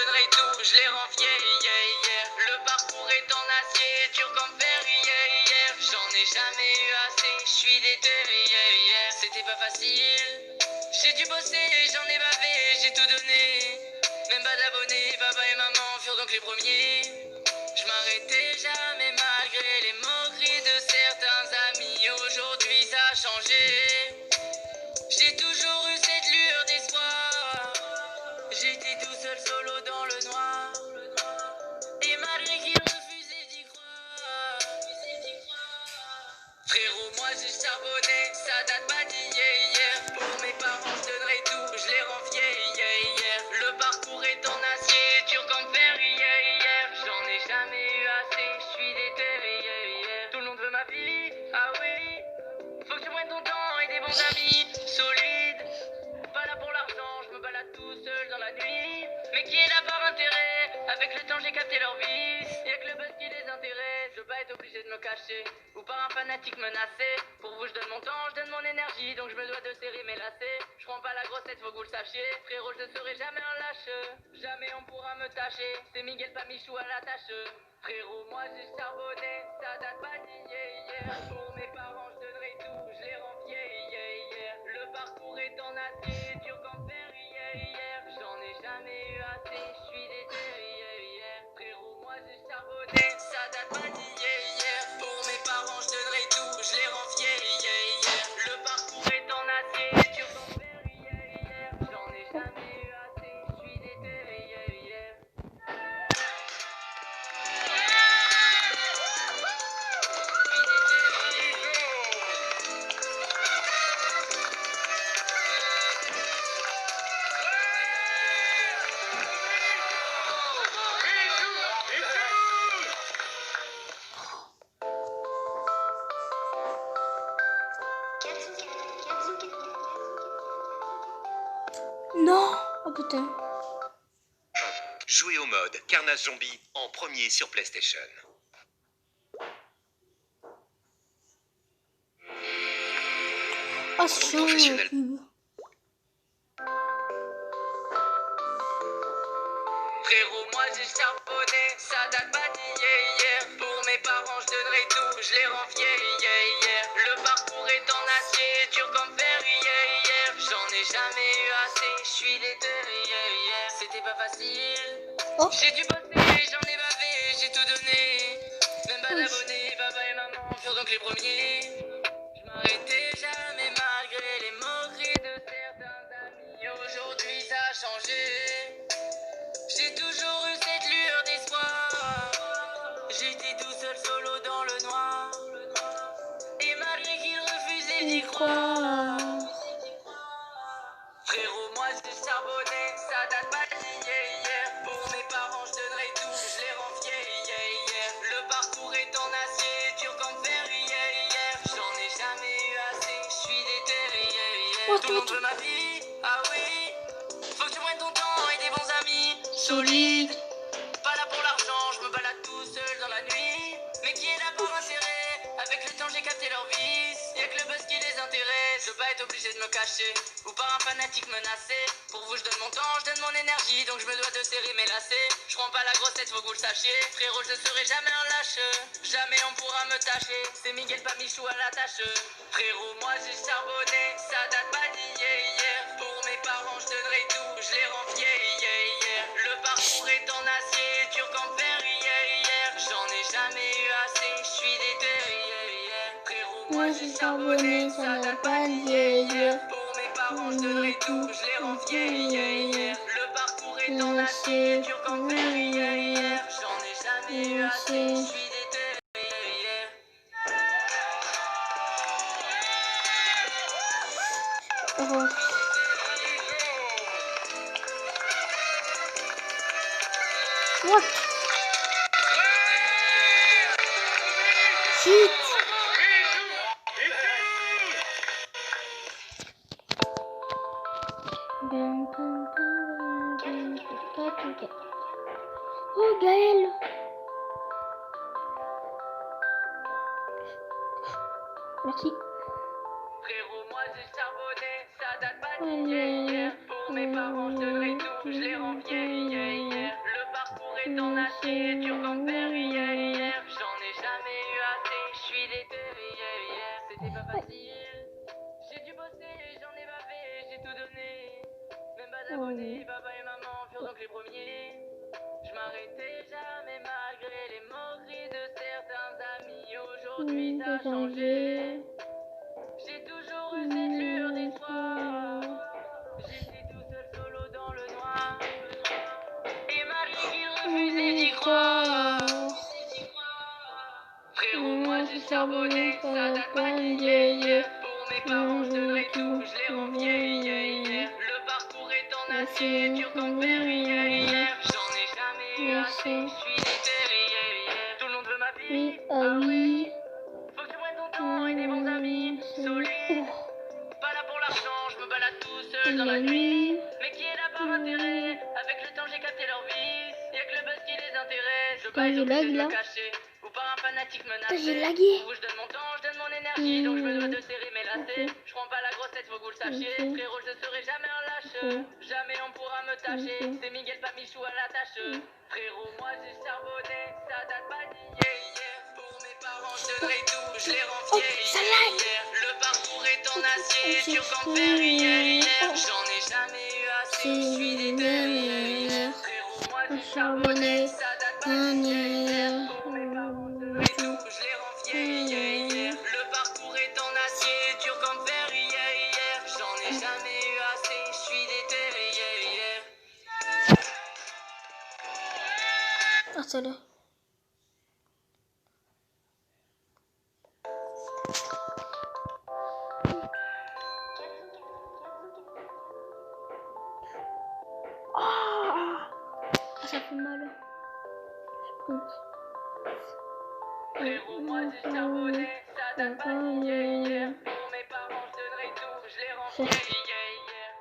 donnerai tout, je les rends fiers, yeah, yeah. Le parcours est en acier, dur comme fer, yeah, yeah. J'en ai jamais eu assez, je suis déterré, yeah, yeah. C'était pas facile, j'ai dû bosser, j'en ai bavé, j'ai tout donné. Même pas d'abonnés, papa et maman furent donc les premiers. Je m'arrêtais jamais malgré les moqueries de certains amis. Aujourd'hui ça a changé. J'ai toujours eu cette lueur d'espoir. J'étais tout seul solo dans le noir. Et malgré qu'ils refusaient d'y croire. Frérot, moi j'ai charbonné, ça date pas d'hier. Pour mes parents je donnerai tout, je les rends fiers, yeah, yeah. Le parcours est en acier, dur comme fer, yeah, yeah. J'en ai jamais eu assez, je suis déterré, yeah, yeah. Tout le monde veut ma vie, ah oui. Faut que tu prennes ton temps et des bons amis solides. Pas là pour l'argent, je me balade tout seul dans la nuit. Mais qui est là par intérêt? Avec le temps j'ai capté leur vice. Y'a que le buzz qui les intéresse. Je veux pas être obligé de me cacher ou par un fanatique menacé. Pour vous je donne mon temps, je donne mon énergie. Donc je me dois de serrer mes lacets. Je prends pas la grossette, faut que vous le sachiez. Frérot, je ne serai jamais un lâche. Jamais on pourra me tâcher. C'est Miguel pas Michou à la tâche. Frérot, moi j'ai charbonné, ça date pas d'hier. Pour mes parents je donnerai tout, je les rends fiers, yeah, yeah. Le parcours est en acier, dur comme fer, yeah, yeah. J'en ai jamais eu assez, je suis déterré, yeah, yeah. Frérot, moi j'ai charbonné, ça date pas d'hier. Pour mes parents je donnerai tout, je les rends fiers, yeah, yeah. Le parcours est en acier, dur comme fer, yeah, yeah. J'en ai jamais eu assez, je suis déterré, yeah, yeah. Non. Oh putain. Jouez au mode Carnage Zombie en premier sur PlayStation. Oh c'est chaud. Professionnel. Frérot, moi j'ai charbonné, ça date pas d'hier. Pour mes parents je donnerai tout, je les rends fiers, yeah, yeah. Le parcours est en acier, dur comme fer, yeah, yeah. J'en ai jamais eu assez, je suis déterré, yeah, yeah. C'était pas facile, Oh. j'ai dû bosser, j'en ai bavé, j'ai tout donné. Même pas d'abonnés, papa et maman furent donc les premiers. Je m'arrêtais jamais malgré les moqueries de certains amis. Aujourd'hui ça a changé. J'ai toujours eu cette lueur d'espoir. J'étais tout seul solo dans le noir. Et malgré qu'ils refusaient d'y croire. Frérot, moi j'ai charbonné, ça date pas d'hier. Pour mes parents je donnerai tout, je les rends fiers, yeah, yeah. Le parcours est en acier, dur comme fer, yeah, yeah. J'en ai jamais eu assez, je suis déterré, yeah, yeah. Tout le monde veut ma vie, ah oui. Faut que tu prennes ton temps et des bons amis solides. Pas là pour l'argent, je me balade tout seul dans la nuit. Mais qui est là par intérêt? Avec le temps j'ai capté leur vice. Y'a que le buzz qui les intéresse. Je veux pas être obligé de me cacher ou par un fanatique menacé. Pour vous je donne mon temps, je donne mon énergie. Donc je me dois de serrer mes lacets. Je prends pas la grossette, faut que vous le sachiez. Frérot, je ne serai jamais un lâche. Jamais on pourra me tâcher. C'est Miguel pas Michou à la tâche. Frérot, moi j'ai charbonné, ça date pas d'hier. Pour mes parents je donnerai tout, je les rends fiers, yeah, yeah. Le parcours est en acier, dur comme fer, yeah, yeah. J'en ai jamais eu assez, je suis déterré, yeah, yeah. Frérot, moi j'ai charbonné, ça date pas d'hier. Pour mes parents je donnerai tout, je les rends fiers, yeah, yeah. Le parcours est en acier, dur comme fer, yeah, yeah. J'en ai jamais eu assez, je suis déterré, yeah, yeah. Oh. What? Shit. Oh Gaël. Merci. Frérot, moi j'ai charbonné, ça date pas d'hier. Pour mes parents je donnerai tout, je les rends fiers, yeah, yeah. en acier, dur comme fer, hier. J'en ai jamais eu assez, je suis déterré, hier. C'était pas facile. J'ai dû bosser, j'en ai bavé, j'ai tout donné. Même pas d'abonnés, papa et maman furent donc les premiers. Je m'arrêtais jamais malgré les moqueries de certains amis. Aujourd'hui ça a changé. J'ai toujours eu cette lueur d'espoir. J'étais tout seul solo dans le noir. Et Marie qui refusait d'y croire. Frérot, moi j'ai charbonné, ça date pas d'hier. Pour mes parents, je donnerai tout, je les rends vieilles. Le parcours est en acier, dur comme fer, hier. J'en ai jamais eu assez, je suis déterré. Tout le monde veut ma vie, ah oui. Faut que tu prennes ton temps et des bons amis, solides. Pas là pour l'argent, je me balade tout seul dans la nuit. Mais qui est là par intérêt? Avec le temps j'ai capté leur vice. Y'a que le buzz qui les intéresse. Je veux pas être obligé de me cacher. Ou par un fanatique menacé. J'ai lagué. Où je donne mon temps, je donne mon énergie. Donc je me dois de serrer mes lacets. Je prends pas la grosse tête, faut que vous le sachiez. Frérot, je serai jamais un lâche. Jamais on pourra me tâcher. C'est Miguel, pas Michou à la tâche. Frérot, moi j'ai charbonné. Ça date pas d'hier. Pour mes parents, je donnerai tout. Je les rends vieilles. Le parcours est en acier, dur comme fer, hier. J'en ai jamais eu assez, je suis déterré. Frérot, moi j'ai charbonné, ça date pas d'hier. Pour mes parents, je donnerai tout, je les rends vieilles. Le parcours est en acier, dur comme fer, hier. J'en ai jamais eu assez, je suis déterré. Ah, c'est là. Ça fait mal. Frérot, moi j'ai charbonné, ça date pas d'hier. Pour mes parents, je donnerai tout, je les rends vieilles.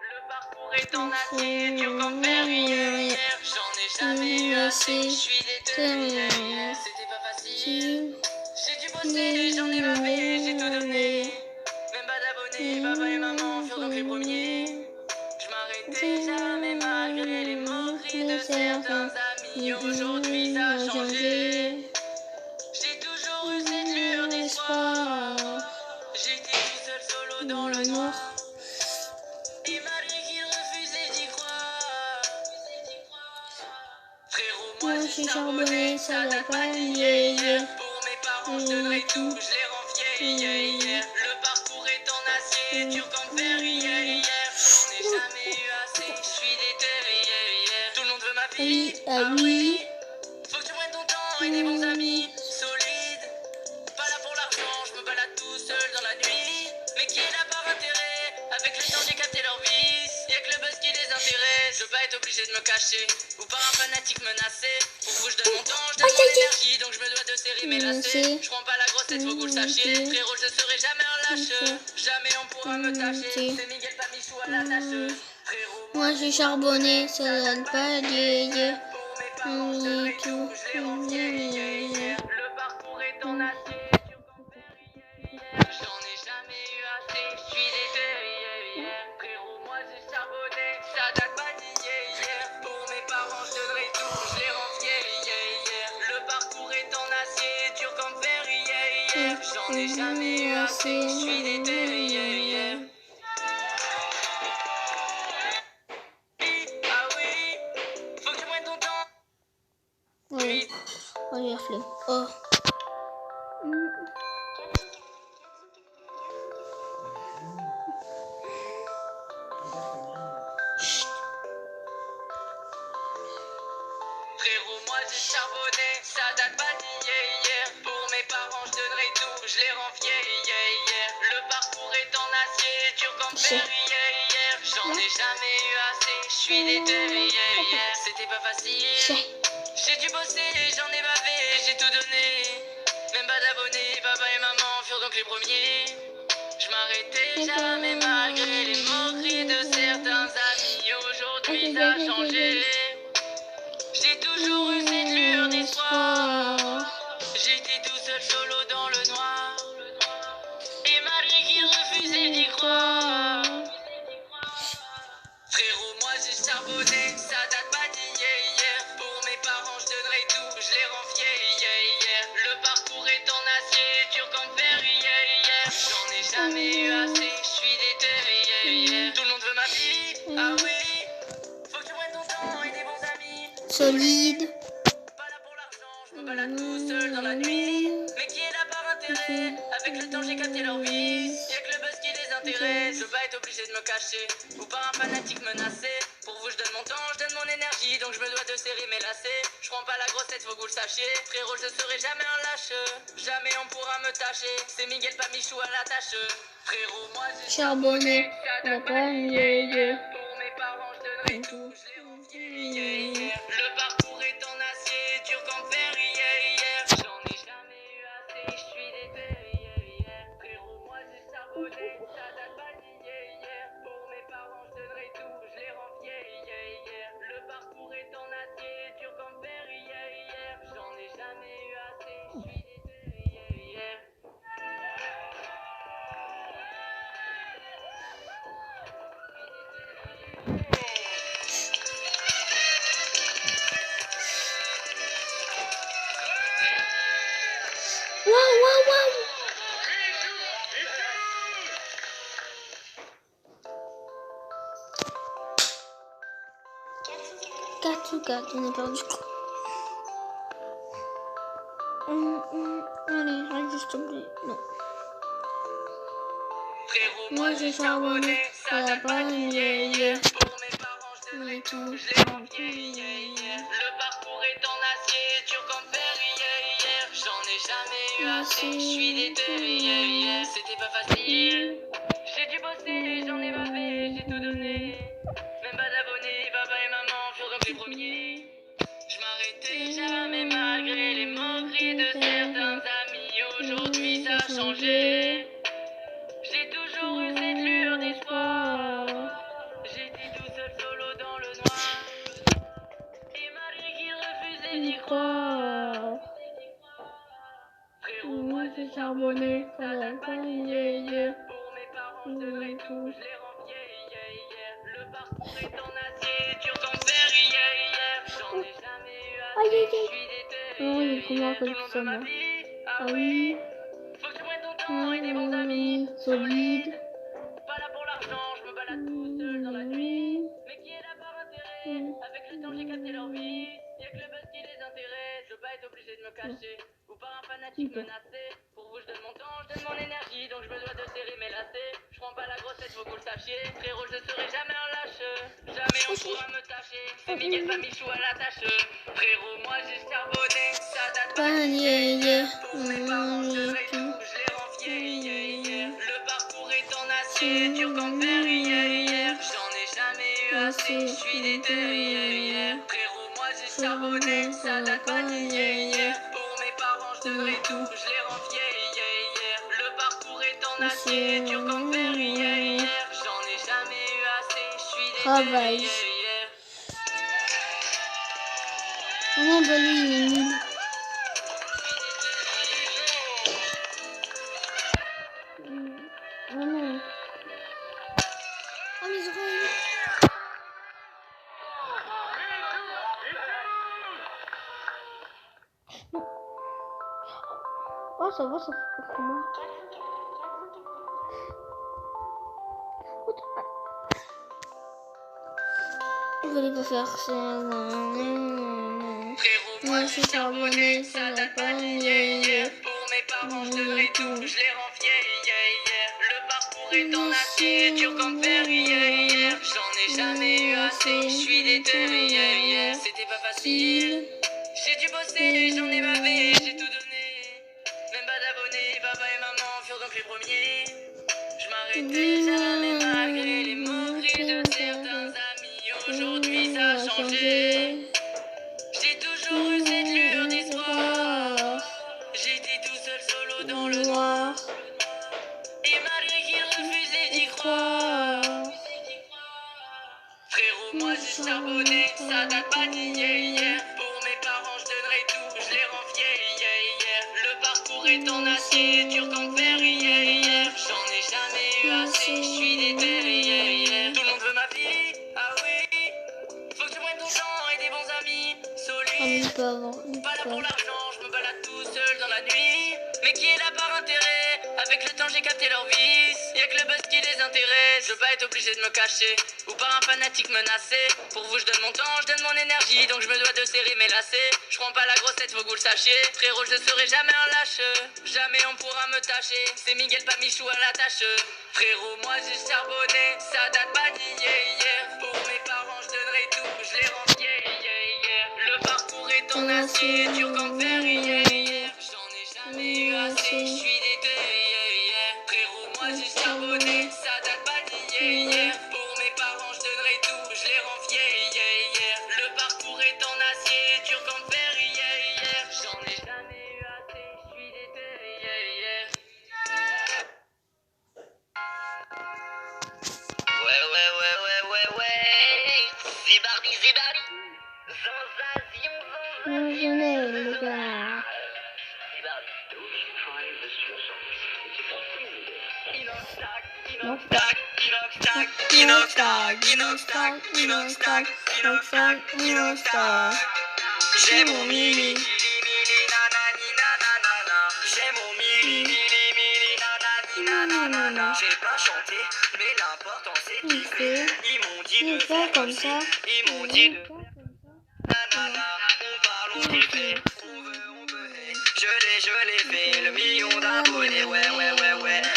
Le parcours est en acier, dur comme fer, hier. J'en ai jamais eu assez, je suis déterré. C'était pas facile. J'ai dû bosser, j'en ai bavé, j'ai tout donné. Même pas d'abonnés, papa et maman furent donc les premiers. Je m'arrêtais jamais malgré les moqueries de certains amis. Aujourd'hui ça a changé. J'ai toujours eu cette lueur d'espoir. J'étais tout seul solo dans le noir. Et Marie qui refusait d'y croire. Frérot, moi j'ai charbonné, ça date pas d'hier. Pour mes parents, je donnerai tout, je les rends vieilles. Le parcours est en acier, dur comme fer, hier. J'en ai jamais eu assez, je suis déterré. Tout le monde veut ma vie, ah oui. Faut que tu prennes ton temps et des bons amis, solides. Pas là pour l'argent, je me balade tout seul dans la nuit. Mais qui est là par intérêt? Avec le temps j'ai capté leur vice. Y'a que le buzz qui les intéresse. Je veux pas être obligé de me cacher. Ou par un fanatique menacé. Pour vous je donne mon temps, je donne mon énergie. Donc je me dois de serrer mes lacets. Je prends pas la grosse tête, faut que vous le sachiez. Frérot, je serai jamais un lâche. Jamais on pourra me tâcher. C'est Miguel, pas Michou à la tâche. Frérot, Moi j'ai charbonné, ça donne pas d'hier. pour mes parents, je donnerai tout, je les rends vieilles. Le parcours est en acier, dur comme fer, hier. J'en ai jamais eu assez, je suis déterré. Frérot, moi j'ai charbonné, ça date pas d'hier. Pour mes parents, je donnerai tout, je les rends vieilles. Le parcours est en acier, dur comme fer, hier. J'en ai jamais eu assez, je suis déterré. Ah oui, faut que tu prennes ton temps. Ouais. Oh, j'ai la flemme. Oh. Frérot, moi j'ai charbonné, ça date pas d'hier. Pour mes parents, je donnerai tout, je les rends vieilles. Le parcours est en acier, dur comme fer, hier. J'en ai jamais eu assez, je suis déterré. C'était pas facile. J'ai dû bosser, j'en ai bavé, j'ai tout donné. Même pas d'abonnés, papa et maman furent donc les premiers. Je m'arrêtais jamais malgré les moqueries de certains amis. Aujourd'hui ça a changé. J'ai toujours eu cette lueur d'espoir. J'étais tout seul solo dans le noir. Et Marie qui refusait d'y croire. Frérot, moi j'ai charbonné, ça date pas d'hier. Pour mes parents, je donnerai Solide. Pas là pour l'argent, je me balade tout seul dans la nuit. Mais qui est là par intérêt? Avec le temps j'ai capté leur vie. Y'a que le buzz qui les intéresse. Je veux pas être obligé de me cacher ou par un fanatique menacé. Pour vous je donne mon temps, je donne mon énergie. Donc je me dois de serrer mes lacets. Je prends pas la grossette, faut que vous le sachiez. Frérot, je serai jamais un lâche. Jamais on pourra me tâcher. C'est Miguel pas Michou à la tâche. Frérot, moi j'ai Charbonné. ça La panier. pour mes parents, je donnerai tout, je les rends fiers, yeah, yeah. Le parcours est en acier, dur comme fer, yeah, yeah. J'en ai jamais eu assez, je suis déterré, yeah, yeah. Frérot, moi j'ai charbonné, ça date pas d'hier, yeah. Pour mes parents, je donnerai tout, je les rends fiers, yeah, yeah. Le parcours est en acier, dur comme fer, yeah, yeah. J'en ai jamais eu assez, je suis déterré, yeah, yeah. Waouh, waouh, waouh. Quatre ou quatre, on est perdu. Allez, arrête juste oublier. Non. Frérot, Moi j'ai charbonné, ça va pas nier, yeah. Pour mes parents, je donnerai tout, je les rends fiers, yeah, yeah. Le parcours est en acier, dur comme fer, yeah, yeah. J'en ai jamais eu assez, je suis déterré, yeah, yeah. C'était pas facile, j'ai dû bosser, j'en ai bavé, j'ai tout donné. Même pas d'abonnés, papa et maman furent donc les premiers. Je m'arrêtais jamais malgré les moqueries de certains amis. Aujourd'hui ça a changé. J'ai toujours eu cette lueur d'espoir. J'étais tout seul solo dans le noir. Et malgré qu'il refusait d'y croire. Frérot, moi j'ai charbonné, ça date pas nier, yeah. Pour mes parents, je donnerai tout, je les rends fiers, yeah, yeah. Le parcours est en acier, dur comme fer, yeah, yeah. J'en ai jamais eu assez, je suis déterré, yeah, yeah. Tout le monde veut ma vie, ah oui. Faut que tu prennes ton temps et des bons amis. Solide. Pas là pour l'argent, je me balade tout seul dans la nuit. Mais qui est là par intérêt? Avec le temps j'ai capté leur vie. Y'a que le buzz qui les intéresse. Je veux pas être obligé de me cacher ou par un fanatique menacé. Pour vous je donne mon temps, je donne mon énergie. Donc je me dois de serrer mes lacets. Je prends pas la grossette, faut que vous le sachiez. Frérot, je serai jamais un lâche. Jamais on pourra me tâcher. C'est Miguel pas Michou à la tâche. Frérot, moi j'ai charbonné, ça date pas Panier, yeah. pour mes parents, je donnerai tout, je les rends fiers, yeah, yeah. Le parcours est en acier, dur comme fer, yeah, yeah. J'en ai jamais eu assez, je suis déterré, yeah, yeah. Frérot, moi j'ai charbonné, ça date pas d'hier, yeah. Pour mes parents, je donnerai tout, je les rends fiers, yeah, yeah. Le parcours est en acier, dur comme fer, yeah, yeah. J'en ai jamais eu assez, je suis déterré, Travail. yeah, yeah. Non, bah lui, il est nul. Oh non. Oh, mes oreilles. Non. Oh, ça va, ça fait pas trop mal. Je voulais pas faire ça. Frérot, moi j'ai charbonné, ça date pas yeah, yeah. Pour mes parents, je donnerai tout, je les rends fiers, yeah, yeah. Le parcours est en acier, dur comme fer, yeah, yeah. J'en ai jamais eu assez, je suis déterré, yeah, yeah. C'était pas facile, j'ai dû bosser, j'en ai bavé, j'ai tout donné. Même pas d'abonnés, papa et maman furent donc les premiers. Je m'arrêtais jamais malgré les moqueries de certains amis. Aujourd'hui ça a changé. J'ai toujours eu cette lueur d'espoir. J'étais tout seul solo dans le noir. Et malgré qu'il refusait d'y croire. Frérot, moi j'ai charbonné, ça date pas d'hier, yeah. Pour mes parents, je donnerai tout, je les rends fiers, yeah, yeah. Le parcours est en acier, dur comme fer, yeah, yeah. J'en ai jamais eu assez, je suis déterré, yeah, yeah. Tout le monde veut ma vie, ah oui. Faut que tu prennes ton temps et des bons amis, solides. Pas Pas là pour l'argent, je me balade tout seul dans la nuit. Mais qui est là par intérêt? Avec le temps j'ai capté leur vice. Y'a que le buzz qui les intéresse. Je veux pas être obligé de me cacher ou par un fanatique menacé. Pour vous je donne mon temps, je donne mon énergie. Donc je me dois de serrer mes lacets. Je prends pas la grossette, faut que vous le sachiez. Frérot, je serai jamais un lâche. Jamais on pourra me tâcher. C'est Miguel pas Michou à la tâche. Frérot, moi j'ai charbonné. Ça date pas d'hier. Pour mes parents je donnerai tout. Je les rends fiers. Le parcours est en acier, dur comme fer. J'en ai jamais eu assez. Je suis déter. Frérot, moi j'ai charbonné. Ça date pas d'hier. Pour mes parents je donnerai tout. Je les rends fiers. Le parcours est en acier, dur comme fer. J'en ai jamais eu assez. Je suis déter. Ouais. Zébardi. Zanzazion. Venez, les gars. J'ai mon mili, j'ai mon mili, nanana. J'ai pas chanté, mais l'important c'est kiffer. Ils m'ont dit de faire comme ça, ils m'ont dit de nanana. On parle, on les fait, on veut, je l'ai fait, le million d'abonnés, ouais.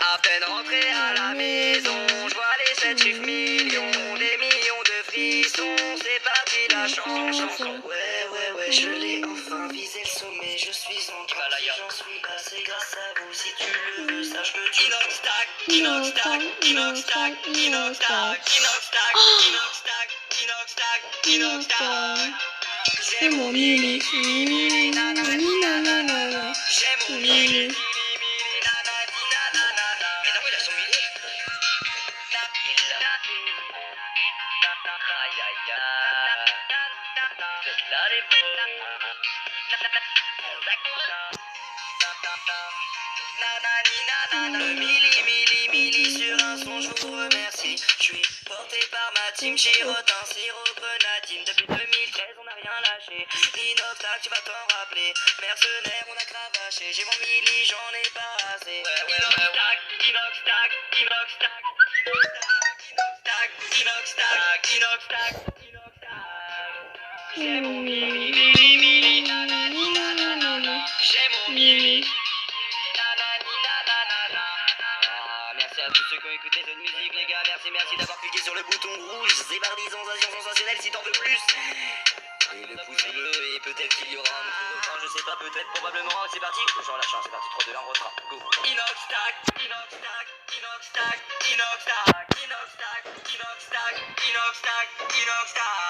À peine rentré à la maison, je vois les 7 chiffres millions, des millions de frissons, c'est parti la chanson. Ouais, je l'ai enfin visé le sommet, je suis en train, j'en suis là, c'est grâce à vous, si tu le veux, sache que tu J'ai mon mili, nanana. J'ai mon mili, nanana. Mais non, il a son mili. Vous êtes là les beaux. Le mili sur un son, je vous remercie. Je suis porté par ma team, Girotin, sirop, grenadine. Depuis 2013, on n'a rien lâché. Inoxtag, tu vas t'en rappeler. Mercenaire, on a cravaché. J'ai mon mili, j'en ai pas assez. Inoxtag. J'ai mon mili, nanana. J'ai mon mili. Merci à tous ceux qui ont écouté cette musique, les gars. Merci d'avoir cliqué sur le bouton rouge. Zébardi, sensationnel si t'en veux plus. Et le pouce bleu, et peut-être qu'il y aura un nouveau refrain, je sais pas, peut-être, probablement. C'est parti, j'en lâche un, c'est parti, 3, 2, 1, refrain, go. Inoxtag.